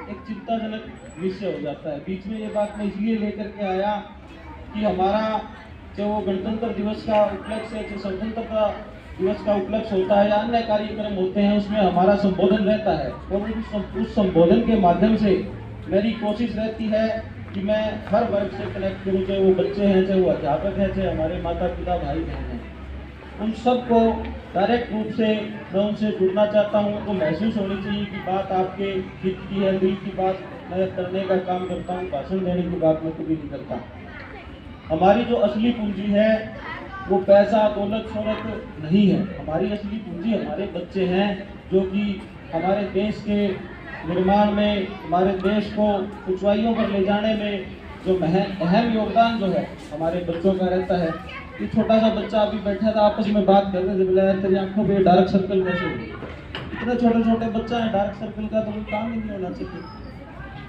एक चिंताजनक विषय हो जाता है। बीच में ये बात मैं इसलिए लेकर के आया कि हमारा जो गणतंत्र दिवस का उपलक्ष्य है, जो स्वतंत्रता दिवस का उपलक्ष्य होता है या अन्य कार्यक्रम होते हैं, उसमें हमारा संबोधन रहता है और उस संबोधन के माध्यम से मेरी कोशिश रहती है कि मैं हर वर्ग से कनेक्ट करूँ, चाहे वो बच्चे हैं, चाहे वो अध्यापक हैं, चाहे हमारे माता पिता भाई बहन हैं। उन सबको डायरेक्ट रूप से मैं उनसे जुड़ना चाहता हूँ, तो महसूस होनी चाहिए कि बात आपके हित की है, दिल की बात मैं करने का काम करता हूँ, भाषण देने की बात मैं कभी नहीं करता। हमारी जो असली पूंजी है वो पैसा दौलत शोहरत नहीं है। हमारी असली पूंजी हमारे बच्चे हैं, जो कि हमारे देश के निर्माण में, हमारे देश को ऊंचाइयों पर ले जाने में जो अहम योगदान जो है हमारे बच्चों का रहता है। ये छोटा सा बच्चा अभी बैठा था, आपस में बात कर रहे थे, बोला यार तेरी आंखों पे डार्क सर्कल कैसे हो गए? इतने छोटे छोटे बच्चा है, डार्क सर्कल का तो कोई काम ही नहीं होना चाहिए।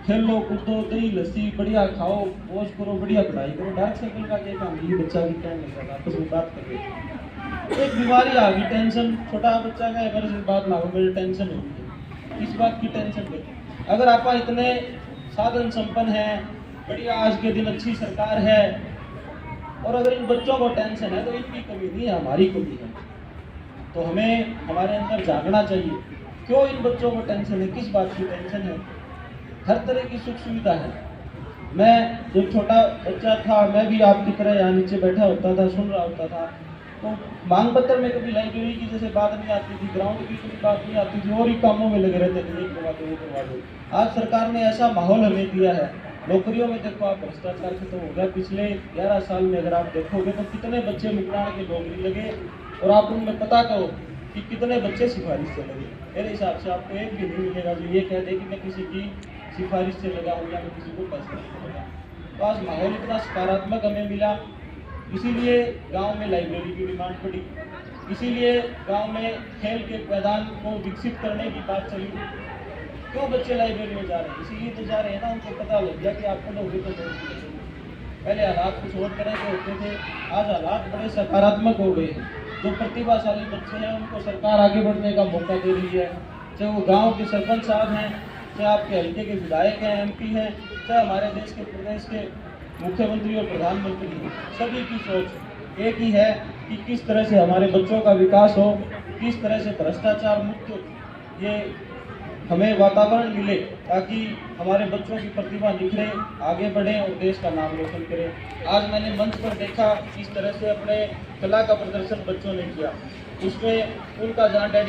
खेलो कूदो, दही लस्सी बढ़िया खाओ, मौज करो, बढ़िया पढ़ाई करो, डार्क सर्कल का क्या काम? ये बच्चा भी क्या नहीं कर आपस में बात कर रहे। एक बीमारी आ गई, टेंशन। छोटा बच्चा का मेरे से बात ना हो, मेरी टेंशन होगी, इस बात की टेंशन है। अगर आप इतने साधन संपन्न हैं, बढ़िया आज के दिन अच्छी सरकार है, और अगर इन बच्चों को टेंशन है तो इनकी कमी नहीं है, हमारी कमी है। तो हमें हमारे अंदर जागना चाहिए, क्यों इन बच्चों को टेंशन है, किस बात की टेंशन है? हर तरह की सुख सुविधा है। मैं जब छोटा बच्चा था, मैं भी आपकी तरह यहाँ नीचे बैठा होता था, सुन रहा होता था, तो मांग पत्र में कभी लाइब्रेरी की जैसे बात नहीं आती थी, ग्राउंड की कोई बात नहीं आती थी, और ही कामों में लगे रहते थे, ये करवा दो, ये करवा दो। आज सरकार ने ऐसा माहौल हमें दिया है। नौकरियों में देखो आप, भ्रष्टाचार खत्म हो गया। पिछले 11 साल में अगर आप देखोगे तो कितने बच्चे मुकराने की नौकरी लगे, और आप उनमें पता करो कि कितने बच्चे सिफारिश से लगे। मेरे हिसाब से आपको एक भी नहीं मिलेगा जो ये कह दे कि मैं किसी की सिफारिश से लगा हूँ या मैं किसी को पैसा नहीं लगा। तो आज माहौल इतना सकारात्मक हमें मिला, इसीलिए गांव में लाइब्रेरी की डिमांड पड़ी, इसीलिए गांव में खेल के मैदान को विकसित करने की बात चली। क्यों बच्चे लाइब्रेरी में जा रहे हैं? इसीलिए तो जा रहे हैं ना, उनको पता लग गया कि आपको नौकरी तो नहीं। पहले हालात कुछ और तरह के होते थे, आज हालात बड़े सकारात्मक हो गए हैं। जो प्रतिभाशाली बच्चे हैं उनको सरकार आगे बढ़ने का मौका दे रही है, चाहे वो गांव के सरपंच साहब हैं, चाहे आपके हल्के के विधायक हैं, एमपी हैं, चाहे हमारे देश के प्रदेश के मुख्यमंत्री और प्रधानमंत्री हैं। सभी की सोच एक ही है कि किस तरह से हमारे बच्चों का विकास हो, किस तरह से भ्रष्टाचार मुक्त ये हमें वातावरण मिले, ताकि हमारे बच्चों की प्रतिभा निखरे, आगे बढ़े और देश का नाम रोशन करें। आज मैंने मंच पर देखा किस तरह से अपने कला का प्रदर्शन बच्चों ने किया, उसमें उनका जहाँ